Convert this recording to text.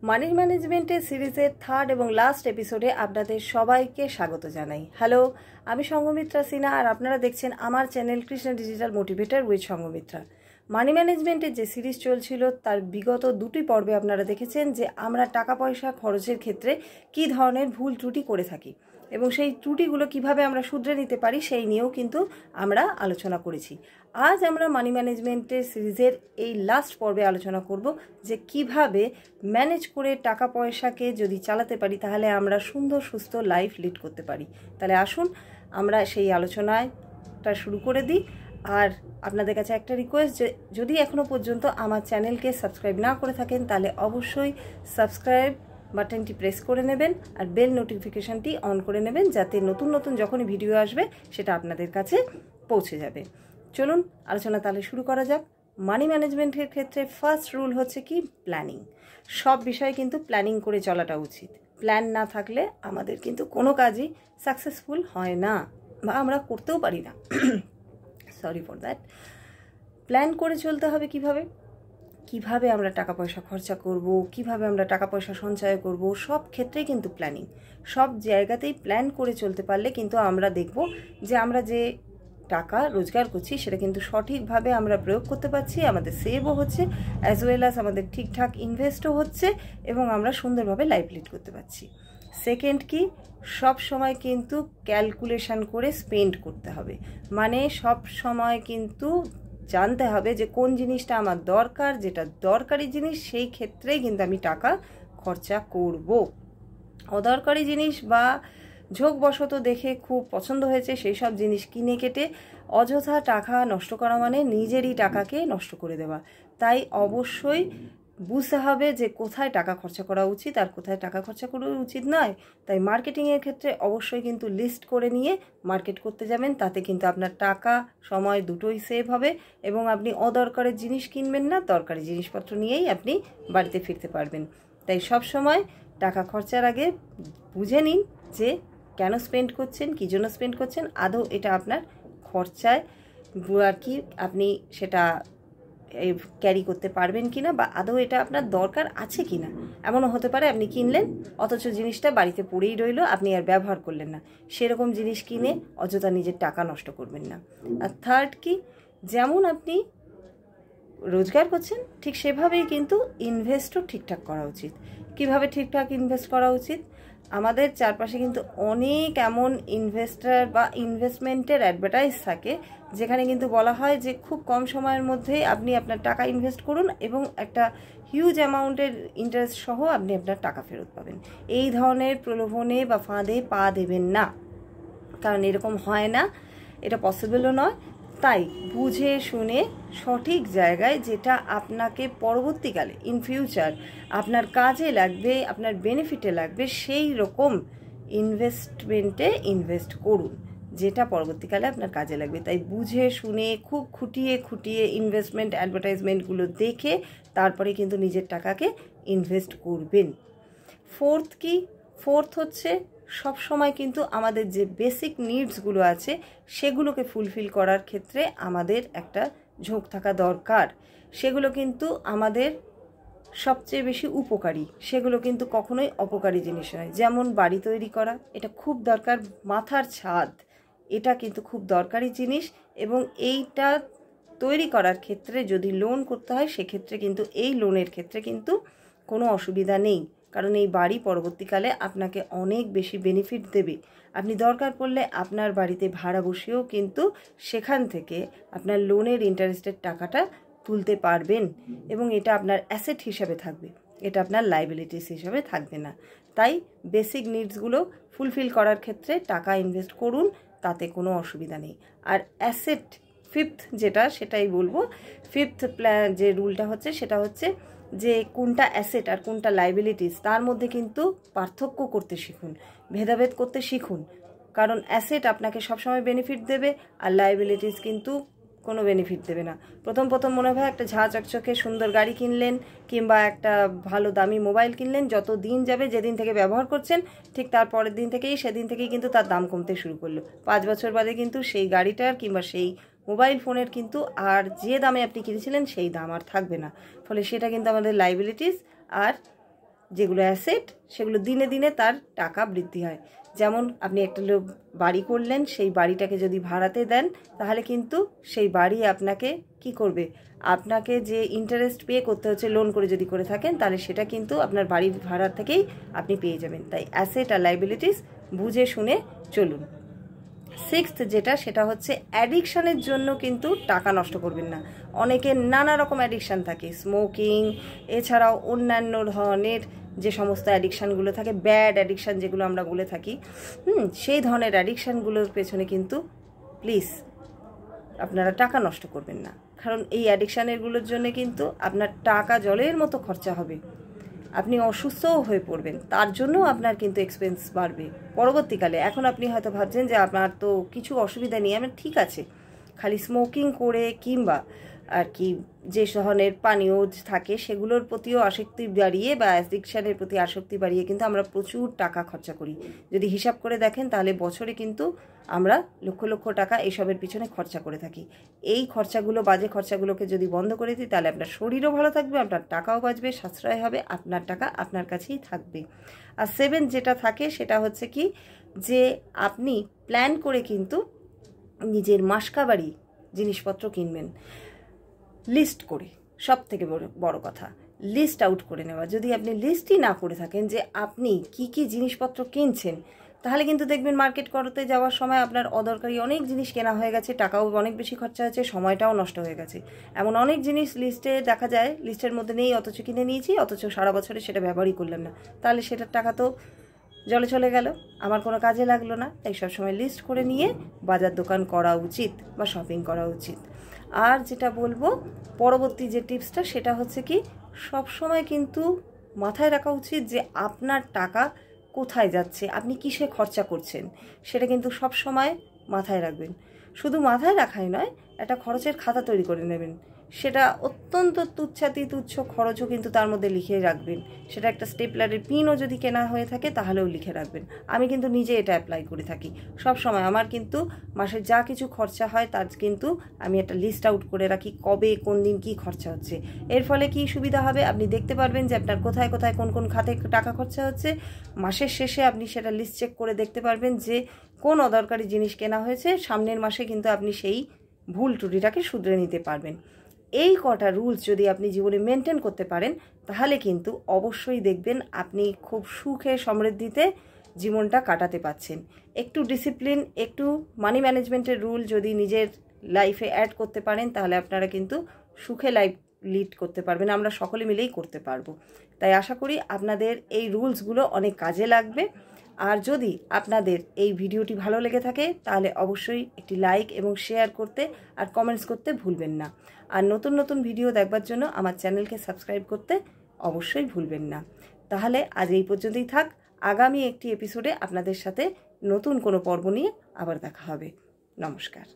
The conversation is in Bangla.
মানি ম্যানেজমেন্টের সিরিজের থার্ড এবং লাস্ট এপিসোডে আপনাদের সবাইকে স্বাগত জানাই। হ্যালো, আমি সঙ্গমিত্রা সিনহা আর আপনারা দেখছেন আমার channel Krishna digital motivator with Sanghamitra. Money ম্যানেজমেন্টের যে সিরিজ চলছিল তার বিগত দুটি পর্বে আপনারা দেখেছেন যে আমরা টাকা পয়সা খরচের ক্ষেত্রে কী ধরনের ভুল ত্রুটি করে থাকি এবং সেই ত্রুটিগুলো কিভাবে আমরা শুধরে নিতে পারি সেই নিয়েও কিন্তু আমরা আলোচনা করেছি। আজ আমরা মানি ম্যানেজমেন্টের সিরিজের এই লাস্ট পর্বে আলোচনা করব যে কিভাবে ম্যানেজ করে টাকা পয়সাকে যদি চালাতে পারি তাহলে আমরা সুন্দর সুস্থ লাইফ লিড করতে পারি। তাহলে আসুন আমরা সেই আলোচনাটা শুরু করে দিই। আর আপনাদের কাছে একটা রিকোয়েস্ট, যে যদি এখনও পর্যন্ত আমার চ্যানেলকে সাবস্ক্রাইব না করে থাকেন তাহলে অবশ্যই সাবস্ক্রাইব বাটনটি প্রেস করে নেবেন আর বেল নোটিফিকেশানটি অন করে নেবেন, যাতে নতুন নতুন যখনই ভিডিও আসবে সেটা আপনাদের কাছে পৌঁছে যাবে। চলুন আলোচনা তাহলে শুরু করা যাক। মানি ম্যানেজমেন্টের ক্ষেত্রে ফার্স্ট রুল হচ্ছে কি প্ল্যানিং। সব বিষয়ে কিন্তু প্ল্যানিং করে চলাটা উচিত। প্ল্যান না থাকলে আমাদের কিন্তু কোনো কাজই সাকসেসফুল হয় না বা আমরা করতেও পারি না। Sorry for that. প্ল্যান করে চলতে হবে কিভাবে আমরা টাকা পয়সা খরচা করব, কিভাবে আমরা টাকা পয়সা সঞ্চয় করব, সব ক্ষেত্রেই কিন্তু প্ল্যানিং। সব জায়গাতেই প্ল্যান করে চলতে পারলে কিন্তু আমরা দেখব যে আমরা যে টাকা রোজগার করছি সেটা কিন্তু সঠিকভাবে আমরা প্রয়োগ করতে পারছি, আমাদের সেভও হচ্ছে অ্যাজ ওয়েল অ্যাজ আমাদের ঠিকঠাক ইনভেস্টও হচ্ছে এবং আমরা সুন্দরভাবে লাইফ লিড করতে পারছি। সেকেন্ড কি, সব সময় কিন্তু ক্যালকুলেশন করে স্পেন্ড করতে হবে। মানে সব সময় কিন্তু জানতে হবে যে কোন জিনিসটা আমার দরকার, যেটা দরকারি জিনিস সেই ক্ষেত্রেই কিন্তু আমি টাকা খরচা করব। অদরকারি জিনিস বা ঝোঁকবশত দেখে খুব পছন্দ হয়েছে সেই সব জিনিস কিনে কেটে অযথা টাকা নষ্ট করা মানে নিজেরই টাকাকে নষ্ট করে দেওয়া। তাই অবশ্যই বুঝতে হবে যে কোথায় টাকা খরচা করা উচিত আর কোথায় টাকা খরচা করা উচিত নয়। তাই মার্কেটিংয়ের ক্ষেত্রে অবশ্যই কিন্তু লিস্ট করে নিয়ে মার্কেট করতে যাবেন, তাতে কিন্তু আপনার টাকা সময় দুটোই সেভ হবে এবং আপনি অদরকারের জিনিস কিনবেন না, দরকারি জিনিসপত্র নিয়েই আপনি বাড়িতে ফিরতে পারবেন। তাই সব সময় টাকা খরচার আগে বুঝে নিন যে কেন স্পেন্ড করছেন, কী জন্য স্পেন্ড করছেন, আদৌ এটা আপনার খরচায় আর কি আপনি সেটা ক্যারি করতে পারবেন কিনা বা আদৌ এটা আপনার দরকার আছে কিনা। এমনও হতে পারে আপনি কিনলেন অথচ জিনিসটা বাড়িতে পড়েই রইল, আপনি আর ব্যবহার করলেন না। সেরকম জিনিস কিনে অযথা নিজের টাকা নষ্ট করবেন না। আর থার্ড কি, যেমন আপনি রোজগার করছেন ঠিক সেভাবেই কিন্তু ইনভেস্টও ঠিকঠাক করা উচিত। কিভাবে ঠিকঠাক ইনভেস্ট করা উচিত? আমাদের চারপাশে কিন্তু অনেক এমন ইনভেস্টার বা ইনভেস্টমেন্টের অ্যাডভার্টাইজ থাকে যেখানে কিন্তু বলা হয় যে খুব কম সময়ের মধ্যেই আপনি আপনার টাকা ইনভেস্ট করুন এবং একটা হিউজ অ্যামাউন্টের ইন্টারেস্ট সহ আপনি আপনার টাকা ফেরত পাবেন। এই ধরনের প্রলোভনে বা ফাঁদে পা দেবেন না, কারণ এরকম হয় না, এটা পসিবলও নয়। তাই বুঝে শুনে সঠিক জায়গায় যেটা আপনাকে পরবর্তীকালে ইন ফিউচার আপনার কাজে লাগবে, আপনার বেনিফিটে লাগবে, সেই রকম ইনভেস্টমেন্টে ইনভেস্ট করুন যেটা পরবর্তীকালে আপনার কাজে লাগবে। তাই বুঝে শুনে খুব খুঁটিয়ে ইনভেস্টমেন্ট অ্যাডভার্টাইজমেন্টগুলো দেখে তারপরে কিন্তু নিজের টাকাকে ইনভেস্ট করবেন। ফোর্থ হচ্ছে সব সময় কিন্তু আমাদের যে বেসিক নিডসগুলো আছে সেগুলোকে ফুলফিল করার ক্ষেত্রে আমাদের একটা ঝোঁক থাকা দরকার। সেগুলো কিন্তু আমাদের সবচেয়ে বেশি উপকারী, সেগুলো কিন্তু কখনোই অপকারী জিনিস নয়। যেমন বাড়ি তৈরি করা, এটা খুব দরকার। মাথার ছাদ, এটা কিন্তু খুব দরকারি জিনিস এবং এইটা তৈরি করার ক্ষেত্রে যদি লোন করতে হয় সেক্ষেত্রে কিন্তু এই লোনের ক্ষেত্রে কিন্তু কোনো অসুবিধা নেই, কারণ এই বাড়ি পরবর্তীকালে আপনাকে অনেক বেশি বেনিফিট দেবে। আপনি দরকার পড়লে আপনার বাড়িতে ভাড়া বসেও কিন্তু সেখান থেকে আপনার লোনের ইন্টারেস্টের টাকাটা তুলতে পারবেন এবং এটা আপনার অ্যাসেট হিসাবে থাকবে, এটা আপনার লাইবিলিটিস হিসাবে থাকবে না। তাই বেসিক নিডসগুলো ফুলফিল করার ক্ষেত্রে টাকা ইনভেস্ট করুন, তাতে কোনো অসুবিধা নেই। আর অ্যাসেট ফিফথ যেটা, সেটাই বলবো। ফিফথ যে রুলটা হচ্ছে সেটা হচ্ছে যে কোনটা অ্যাসেট আর কোনটা লাইবিলিটিস তার মধ্যে কিন্তু পার্থক্য করতে শিখুন, ভেদাভেদ করতে শিখুন। কারণ অ্যাসেট আপনাকে সবসময় বেনিফিট দেবে আর লাইবিলিটিস কিন্তু কোনো বেনিফিট দেবে না। প্রথম মনে হয় একটা ঝাঁ চকচকে সুন্দর গাড়ি কিনলেন কিংবা একটা ভালো দামি মোবাইল কিনলেন, যত দিন যাবে যেদিন থেকে ব্যবহার করছেন ঠিক তার পরের দিন থেকেই সেদিন থেকেই কিন্তু তার দাম কমতে শুরু করলো। 5 বছর বাদে কিন্তু সেই গাড়িটার কিংবা সেই মোবাইল ফোনের কিন্তু আর যে দামে আপনি কিনেছিলেন সেই দাম আর থাকবে না। ফলে সেটা কিন্তু আমাদের লাইবিলিটিস আর যেগুলো অ্যাসেট সেগুলো দিনে দিনে তার টাকা বৃদ্ধি হয়। যেমন আপনি একটা বাড়ি করলেন, সেই বাড়িটাকে যদি ভাড়াতে দেন তাহলে কিন্তু সেই বাড়ি আপনাকে কি করবে, আপনাকে যে ইন্টারেস্ট পে করতে হচ্ছে লোন করে যদি করে থাকেন তাহলে সেটা কিন্তু আপনার বাড়ির ভাড়া থেকেই আপনি পেয়ে যাবেন। তাই অ্যাসেট আর লাইবিলিটিস বুঝে শুনে চলুন। সিক্সথ যেটা, সেটা হচ্ছে অ্যাডিকশানের জন্য কিন্তু টাকা নষ্ট করবেন না। অনেকের নানা রকম অ্যাডিকশান থাকে, স্মোকিং, এছাড়াও অন্যান্য ধরনের যে সমস্ত অ্যাডিকশানগুলো থাকে, ব্যাড অ্যাডিকশান যেগুলো আমরা বলে থাকি, সেই ধরনের অ্যাডিকশানগুলোর পেছনে কিন্তু প্লিজ আপনারা টাকা নষ্ট করবেন না। কারণ এই অ্যাডিকশানেরগুলোর জন্য কিন্তু আপনার টাকা জলের মতো খরচা হবে, আপনি অসুস্থও হয়ে পড়বেন, তার জন্য আপনার কিন্তু এক্সপেন্স বাড়বে পরবর্তীকালে। এখন আপনি হয়তো ভাবছেন যে আপনার তো কিছু অসুবিধা নেই, আমার ঠিক আছে, খালি স্মোকিং করে কিংবা আর কি যে ধরনের পানীয় থাকে সেগুলোর প্রতিও আসক্তি বাড়িয়ে বা অ্যাডিকশানের প্রতি আসক্তি বাড়িয়ে কিন্তু আমরা প্রচুর টাকা খরচা করি। যদি হিসাব করে দেখেন তাহলে বছরে কিন্তু আমরা লক্ষ লক্ষ টাকা এসবের পিছনে খরচা করে থাকি। এই খরচাগুলো, বাজে খরচাগুলোকে যদি বন্ধ করে দিই তাহলে আপনার শরীরও ভালো থাকবে, আপনার টাকাও বাঁচবে, সাশ্রয় হবে, আপনার টাকা আপনার কাছেই থাকবে। আর 7 যেটা থাকে সেটা হচ্ছে কি, যে আপনি প্ল্যান করে কিন্তু নিজের মাসকাবারি জিনিসপত্র কিনবেন, লিস্ট করে। সব থেকে বড় কথা, লিস্ট আউট করে নেওয়া। যদি আপনি লিস্টই না করে থাকেন যে আপনি কি কি জিনিসপত্র কিনছেন, তাহলে কিন্তু দেখবেন মার্কেট করতে যাওয়ার সময় আপনার অদরকারি অনেক জিনিস কেনা হয়ে গেছে, টাকাও অনেক বেশি খরচা হয়েছে, সময়টাও নষ্ট হয়ে গেছে। এমন অনেক জিনিস লিস্টে দেখা যায়, লিস্টের মধ্যে নেই অথচ কিনে নিয়েছি, অথচ সারা বছরে সেটা ব্যবহারই করলাম না, তাহলে সেটার টাকা তো জলে চলে গেল, আমার কোনো কাজে লাগলো না। তাই সবসময় লিস্ট করে নিয়ে বাজার দোকান করা উচিত বা শপিং করা উচিত। আর যেটা বলবো পরবর্তী যে টিপসটা, সেটা হচ্ছে কি, সব সময় কিন্তু মাথায় রাখা উচিত যে আপনার টাকা কোথায় যাচ্ছে, আপনি কিসে খরচা করছেন, সেটা কিন্তু সব সময় মাথায় রাখবেন। শুধু মাথায় রাখাই নয়, একটা খরচের খাতা তৈরি করে নেবেন, সেটা অত্যন্ত তুচ্ছ খরচও কিন্তু তার মধ্যে লিখে রাখবেন। সেটা একটা স্টেপলারের পিনও যদি কেনা হয়ে থাকে তাহলেও লিখে রাখবেন। আমি কিন্তু নিজে এটা অ্যাপ্লাই করে থাকি সব সময়। আমার কিন্তু মাসে যা কিছু খরচা হয় তার কিন্তু আমি একটা লিস্ট আউট করে রাখি, কবে কোন দিন কি খরচা হচ্ছে। এর ফলে কি সুবিধা হবে, আপনি দেখতে পারবেন যে আপনার কোথায় কোথায় কোন কোন খাতে টাকা খরচা হচ্ছে। মাসের শেষে আপনি সেটা লিস্ট চেক করে দেখতে পারবেন যে কোন অদরকারি জিনিস কেনা হয়েছে, সামনের মাসে কিন্তু আপনি সেই ভুল ত্রুটিটাকে শুধরে নিতে পারবেন। এই কটা রুলস যদি আপনি জীবনে মেনটেন করতে পারেন তাহলে কিন্তু অবশ্যই দেখবেন আপনি খুব সুখে সমৃদ্ধিতে জীবনটা কাটাতে পাচ্ছেন। একটু ডিসিপ্লিন, একটু মানি ম্যানেজমেন্টের রুল যদি নিজের লাইফে অ্যাড করতে পারেন তাহলে আপনারা কিন্তু সুখে লাইফ লিড করতে পারবেন, আমরা সকলে মিলেই করতে পারবো। তাই আশা করি আপনাদের এই রুলসগুলো অনেক কাজে লাগবে। আর যদি আপনাদের এই ভিডিওটি ভালো লেগে থাকে তাহলে অবশ্যই একটি লাইক এবং শেয়ার করতে আর কমেন্টস করতে ভুলবেন না। আর নতুন নতুন ভিডিও দেখবার জন্য আমার চ্যানেলকে সাবস্ক্রাইব করতে অবশ্যই ভুলবেন না। তাহলে আজ এই পর্যন্তই থাক, আগামী একটি এপিসোডে আপনাদের সাথে নতুন কোনো পর্ব নিয়ে আবার দেখা হবে। নমস্কার।